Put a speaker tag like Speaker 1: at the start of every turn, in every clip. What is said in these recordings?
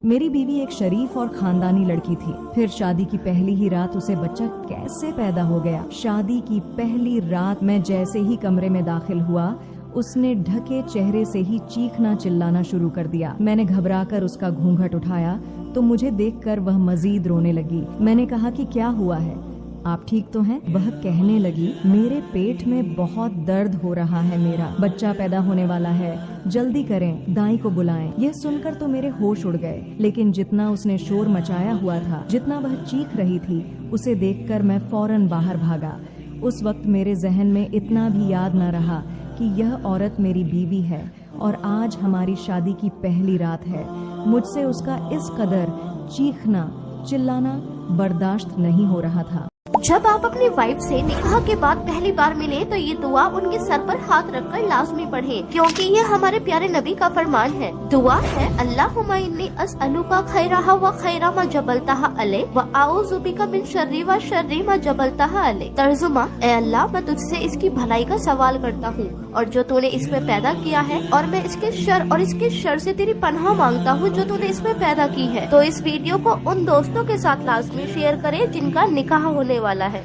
Speaker 1: मेरी बीवी एक शरीफ और खानदानी लड़की थी। फिर शादी की पहली ही रात उसे बच्चा कैसे पैदा हो गया। शादी की पहली रात मैं जैसे ही कमरे में दाखिल हुआ, उसने ढके चेहरे से ही चीखना चिल्लाना शुरू कर दिया। मैंने घबराकर उसका घूंघट उठाया तो मुझे देखकर वह मजीद रोने लगी। मैंने कहा कि क्या हुआ है, आप ठीक तो हैं? वह कहने लगी, मेरे पेट में बहुत दर्द हो रहा है, मेरा बच्चा पैदा होने वाला है, जल्दी करें, दाई को बुलाएं। यह सुनकर तो मेरे होश उड़ गए, लेकिन जितना उसने शोर मचाया हुआ था, जितना वह चीख रही थी, उसे देखकर मैं फौरन बाहर भागा। उस वक्त मेरे जहन में इतना भी याद न रहा कि यह औरत मेरी बीवी है और आज हमारी शादी की पहली रात है। मुझसे उसका इस कदर चीखना चिल्लाना बर्दाश्त नहीं हो रहा था।
Speaker 2: जब आप अपनी वाइफ से निकाह के बाद पहली बार मिले तो ये दुआ उनके सर पर हाथ रखकर लाजमी पढ़ें, क्योंकि ये हमारे प्यारे नबी का फरमान है। दुआ है, अल्लाहुम्मा इन्नी अस्अलुका खैरहा व खैरा मा जबलतहा अलैह व आऊज़ु बिका मिन शर्रि व शर्रि मा जबलतहा अलैह। तर्जुमा, ए अल्लाह, मैं तुझसे इसकी भलाई का सवाल करता हूँ और जो तूने इसमें पैदा किया है, और मैं इसके शर और इसके शर से तेरी पनाह मांगता हूँ जो तूने इसमें पैदा की है। तो इस वीडियो को उन दोस्तों के साथ लाजमी शेयर करें जिनका निकाह होने वाला है।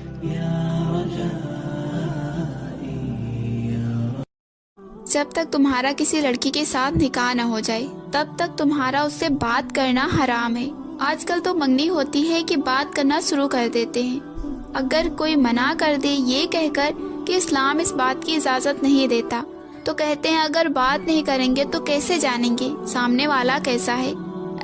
Speaker 3: जब तक तुम्हारा किसी लड़की के साथ निकाह न हो जाए तब तक तुम्हारा उससे बात करना हराम है। आजकल तो मंगनी होती है कि बात करना शुरू कर देते हैं। अगर कोई मना कर दे ये कहकर कि इस्लाम इस बात की इजाज़त नहीं देता, तो कहते हैं अगर बात नहीं करेंगे तो कैसे जानेंगे सामने वाला कैसा है।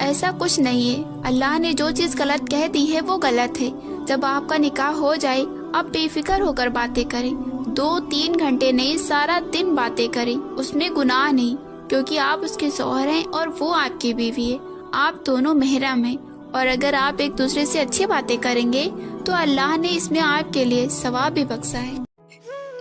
Speaker 3: ऐसा कुछ नहीं है। अल्लाह ने जो चीज़ गलत कह दी है वो गलत है। जब आपका निकाह हो जाए आप बेफिक्र होकर बातें करें, 2-3 घंटे नहीं, सारा दिन बातें करें, उसमें गुनाह नहीं, क्योंकि आप उसके शौहर हैं और वो आपकी बीवी है। आप दोनों महरम हैं और अगर आप एक दूसरे से अच्छी बातें करेंगे तो अल्लाह ने इसमें आपके लिए सवाब भी बख्शा है।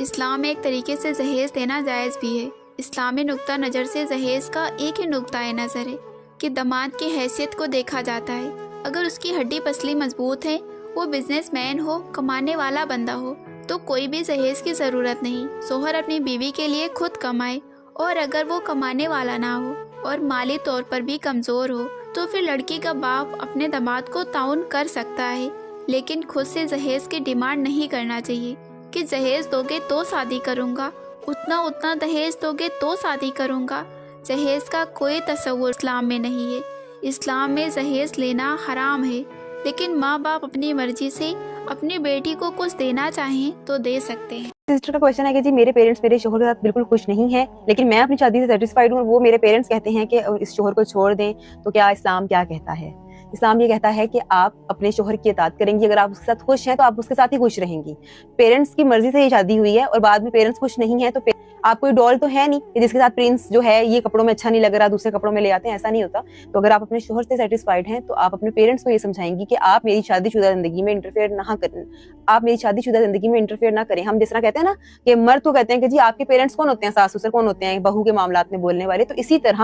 Speaker 3: इस्लाम में एक तरीके से जहेज देना जायज़ भी है। इस्लामी नुक्ता नज़र से जहेज का एक ही नुक्ता नज़र है कि दामाद की हैसियत को देखा जाता है। अगर उसकी हड्डी पसली मजबूत है, वो बिजनेसमैन हो, कमाने वाला बंदा हो, तो कोई भी जहेज की ज़रूरत नहीं। शोहर अपनी बीवी के लिए खुद कमाए, और अगर वो कमाने वाला ना हो और माली तौर पर भी कमज़ोर हो तो फिर लड़की का बाप अपने दामाद को ताउन कर सकता है, लेकिन खुद से जहेज की डिमांड नहीं करना चाहिए कि जहेज दोगे तो शादी करूँगा, उतना दहेज दोगे तो शादी करूँगा। जहेज का कोई तस्वुर इस्लाम में नहीं है। इस्लाम में जहेज लेना हराम है, लेकिन माँ बाप अपनी मर्जी से अपनी बेटी को कुछ देना चाहें तो दे सकते हैं।
Speaker 4: सिस्टर का क्वेश्चन है कि जी मेरे पेरेंट्स मेरे शोहर के साथ बिल्कुल खुश नहीं है, लेकिन मैं अपनी शादी से सेटिस्फाइड हूँ। वो मेरे पेरेंट्स कहते हैं कि इस शोहर को छोड़ दें, तो क्या इस्लाम क्या कहता है? इस्लाम ये कहता है कि आप अपने शोहर की इताअत करेंगी। अगर आप उसके साथ खुश हैं तो आप उसके साथ ही खुश रहेंगी। पेरेंट्स की मर्जी से ये शादी हुई है और बाद में पेरेंट्स खुश नहीं है तो आप कोई डॉल तो है नहीं कि जिसके साथ प्रिंस जो है ये कपड़ों में अच्छा नहीं लग रहा दूसरे कपड़ों में ले आते हैं, ऐसा नहीं होता। तो अगर आप अपने शोहर से सेटिस्फाइड हैं तो आप अपने पेरेंट्स को ये समझाएंगी कि आप मेरी शादीशुदा जिंदगी में इंटरफेयर ना करें, आप मेरी शादीशुदा जिंदगी में इंटरफेयर ना करें। हम जिस तरह कहते हैं ना कि मर्द को कहते हैं कि जी आपके पेरेंट्स कौन होते हैं, सास ससुर कौन होते हैं, बहू के मामलात में बोलने वाले, तो इसी तरह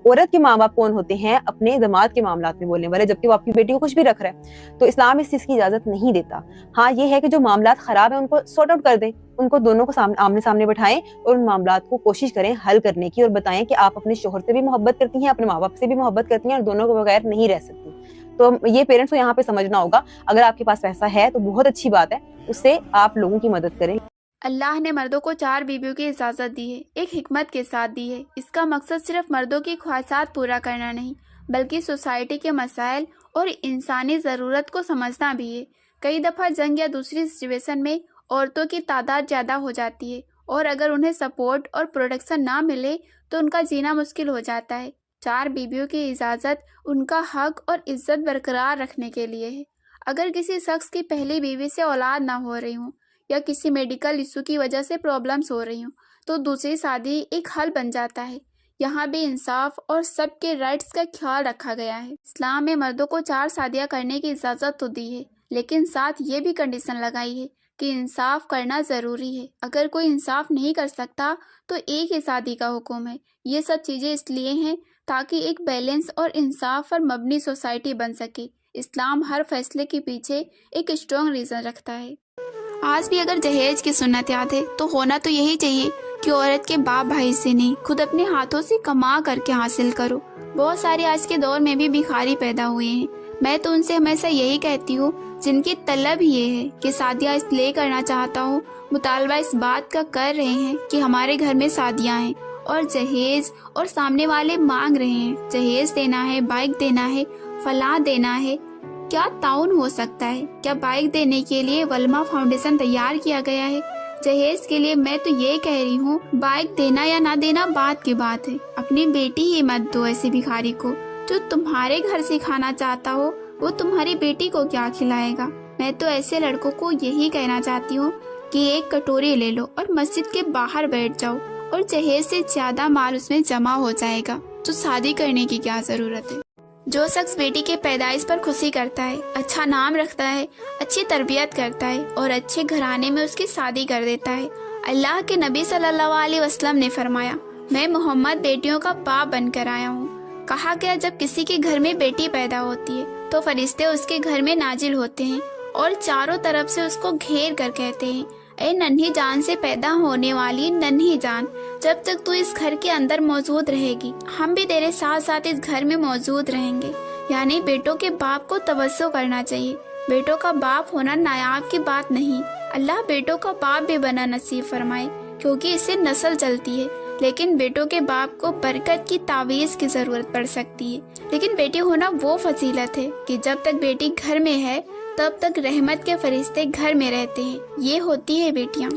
Speaker 4: औरत के माँ बाप कौन होते हैं, अपने दामाद के मामलात में बोलने वाले, जबकि वो आपकी बेटी को कुछ भी रख रहा है। तो इस्लाम इस चीज की इजाजत नहीं देता। हाँ ये है कि जो मामलात खराब है उनको सॉर्ट आउट कर दें, उनको दोनों को आमने सामने बैठाएं और उन मामलात को कोशिश करें हल करने की, और बताएं कि आप अपने शोहर से भी मोहब्बत करती हैं, अपने माँ बाप से भी मोहब्बत करती हैं और दोनों के बगैर नहीं रह सकती। तो ये पेरेंट्स को यहाँ पे समझना होगा। अगर आपके पास पैसा है तो बहुत अच्छी बात है, उससे आप लोगों की मदद करें।
Speaker 3: अल्लाह ने मर्दों को 4 बीवियों की इजाज़त दी है, एक हिकमत के साथ दी है। इसका मकसद सिर्फ मर्दों की ख्वाहिशात पूरा करना नहीं, बल्कि सोसाइटी के मसाइल और इंसानी ज़रूरत को समझना भी है। कई दफ़ा जंग या दूसरी सिचुएशन में औरतों की तादाद ज़्यादा हो जाती है और अगर उन्हें सपोर्ट और प्रोटेक्शन ना मिले तो उनका जीना मुश्किल हो जाता है। 4 बीवियों की इजाज़त उनका हक और इज्जत बरकरार रखने के लिए है। अगर किसी शख्स की पहली बीवी से औलाद ना हो रही हो या किसी मेडिकल इशू की वजह से प्रॉब्लम्स हो रही हो तो दूसरी शादी एक हल बन जाता है। यहाँ भी इंसाफ और सबके राइट्स का ख्याल रखा गया है। इस्लाम में मर्दों को 4 शादियाँ करने की इजाज़त तो दी है, लेकिन साथ ये भी कंडीशन लगाई है कि इंसाफ करना ज़रूरी है। अगर कोई इंसाफ नहीं कर सकता तो एक ही शादी का हुक्म है। ये सब चीज़ें इसलिए हैं ताकि एक बैलेंस और इंसाफ पर मबनी सोसाइटी बन सके। इस्लाम हर फैसले के पीछे एक स्ट्रॉन्ग रीज़न रखता है। आज भी अगर जहेज की सुन्नत याद है तो होना तो यही चाहिए کہ عورت کے باپ بھائی سے نہیں، خود اپنے ہاتھوں سے کما کر کے حاصل کرو۔ بہت سارے آج کے دور میں بھی بھکاری پیدا ہوئے ہیں۔ میں تو ان سے ہمیشہ یہی کہتی ہوں جن کی طلب یہ ہے کہ شادیاں اس لیے کرنا چاہتا ہوں، مطالبہ اس بات کا کر رہے ہیں کہ ہمارے گھر میں شادیاں ہیں اور جہیز، اور سامنے والے مانگ رہے ہیں جہیز دینا ہے، بائک دینا ہے، فلاں دینا ہے۔ کیا تعاون ہو سکتا ہے؟ کیا بائک دینے کے لیے ولما فاؤنڈیشن تیار کیا گیا ہے؟ جہیز کے لیے میں تو یہ کہہ رہی ہوں، بائک دینا یا نہ دینا بات کی بات ہے، اپنی بیٹی ہی مت دو ایسے بھکاری کو۔ جو تمہارے گھر سے کھانا چاہتا ہو وہ تمہاری بیٹی کو کیا کھلائے گا؟ میں تو ایسے لڑکوں کو یہی کہنا چاہتی ہوں کہ ایک کٹوری لے لو اور مسجد کے باہر بیٹھ جاؤ، اور جہیز سے زیادہ مال اس میں جمع ہو جائے گا، تو شادی کرنے کی کیا ضرورت ہے؟ جو شخص بیٹی کے پیدائش پر خوشی کرتا ہے، اچھا نام رکھتا ہے، اچھی تربیت کرتا ہے اور اچھے گھرانے میں اس کی شادی کر دیتا ہے، اللہ کے نبی صلی اللہ علیہ وسلم نے فرمایا، میں محمد بیٹیوں کا باپ بن کر آیا ہوں۔ کہا گیا جب کسی کے گھر میں بیٹی پیدا ہوتی ہے تو فرشتے اس کے گھر میں نازل ہوتے ہیں اور چاروں طرف سے اس کو گھیر کر کہتے ہیں، اے ننھی جان سے پیدا ہونے والی ننھی جان، جب تک تو اس گھر کے اندر موجود رہے گی ہم بھی تیرے ساتھ ساتھ اس گھر میں موجود رہیں گے۔ یعنی بیٹوں کے باپ کو توجہ کرنا چاہیے۔ بیٹوں کا باپ ہونا نایاب کی بات نہیں، اللہ بیٹوں کا باپ بھی بنا نصیب فرمائے، کیونکہ اس سے نسل چلتی ہے۔ لیکن بیٹوں کے باپ کو برکت کی تعویذ کی ضرورت پڑ سکتی ہے۔ لیکن بیٹی ہونا وہ فضیلت ہے کہ جب تک بیٹی گھر میں ہے تب تک رحمت کے فرشتے گھر میں رہتے ہیں۔ یہ ہوتی ہے بیٹیاں۔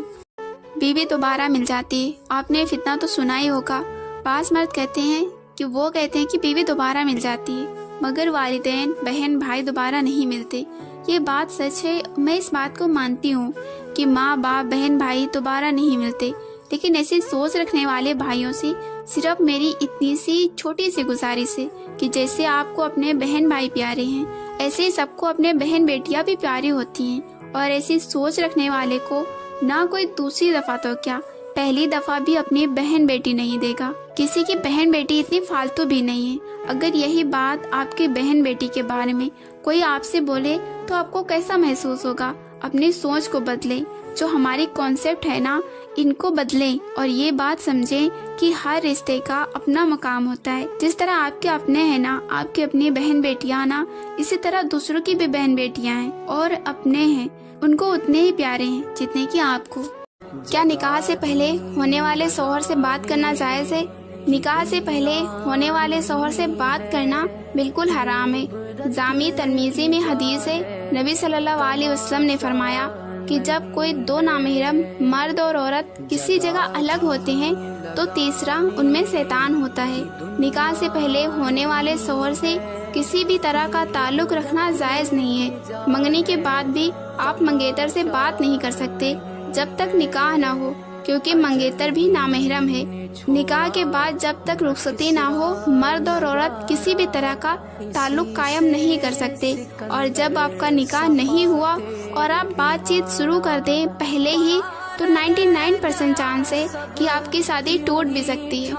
Speaker 3: بیوی دوبارہ مل جاتی ہے۔ آپ نے فتنہ تو سنا ہی ہوگا، بعض مرد کہتے ہیں کہ بیوی دوبارہ مل جاتی ہے مگر والدین، بہن، بھائی دوبارہ نہیں ملتے۔ یہ بات سچ ہے، میں اس بات کو مانتی ہوں کہ ماں باپ، بہن، بھائی دوبارہ نہیں ملتے، لیکن ایسی سوچ رکھنے والے بھائیوں سے صرف میری اتنی سی چھوٹی سی گزارش ہے کہ جیسے آپ کو اپنے بہن بھائی پیارے ہیں، ایسے ہی سب کو اپنے بہن بیٹیاں بھی پیاری ہوتی ہیں، اور ایسی سوچ رکھنے والے کو نہ کوئی دوسری دفعہ تو کیا پہلی دفعہ بھی اپنی بہن بیٹی نہیں دے گا۔ کسی کی بہن بیٹی اتنی فالتو بھی نہیں ہے۔ اگر یہی بات آپ کی بہن بیٹی کے بارے میں کوئی آپ سے بولے تو آپ کو کیسا محسوس ہوگا؟ اپنی سوچ کو بدلیں، جو ہماری کانسیپٹ ہے نا ان کو بدلیں، اور یہ بات سمجھیں کہ ہر رشتے کا اپنا مقام ہوتا ہے۔ جس طرح آپ کے اپنے ہیں نا، آپ کی اپنی بہن بیٹیاں نا، اسی طرح دوسروں کی بھی بہن بیٹیاں ہیں اور اپنے ہیں، ان کو اتنے ہی پیارے ہیں جتنے کہ آپ کو۔ کیا نکاح سے پہلے ہونے والے شوہر سے بات کرنا جائز ہے؟ نکاح سے پہلے ہونے والے شوہر سے بات کرنا بالکل حرام ہے۔ جامع ترمذی میں حدیث ہے، نبی صلی اللہ علیہ وسلم نے فرمایا کہ جب کوئی دو نامحرم مرد اور عورت کسی جگہ الگ ہوتے ہیں تو تیسرا ان میں شیطان ہوتا ہے۔ نکاح سے پہلے ہونے والے شوہر سے کسی بھی طرح کا تعلق رکھنا جائز نہیں ہے۔ منگنی کے بعد بھی آپ منگیتر سے بات نہیں کر سکتے جب تک نکاح نہ ہو، کیونکہ منگیتر بھی نامحرم ہے۔ نکاح کے بعد جب تک رخصتی نہ ہو مرد اور عورت کسی بھی طرح کا تعلق قائم نہیں کر سکتے، اور جب آپ کا نکاح نہیں ہوا اور آپ بات چیت شروع کر دیں پہلے ہی تو 99% چانس ہے کہ آپ کی شادی ٹوٹ بھی سکتی ہے۔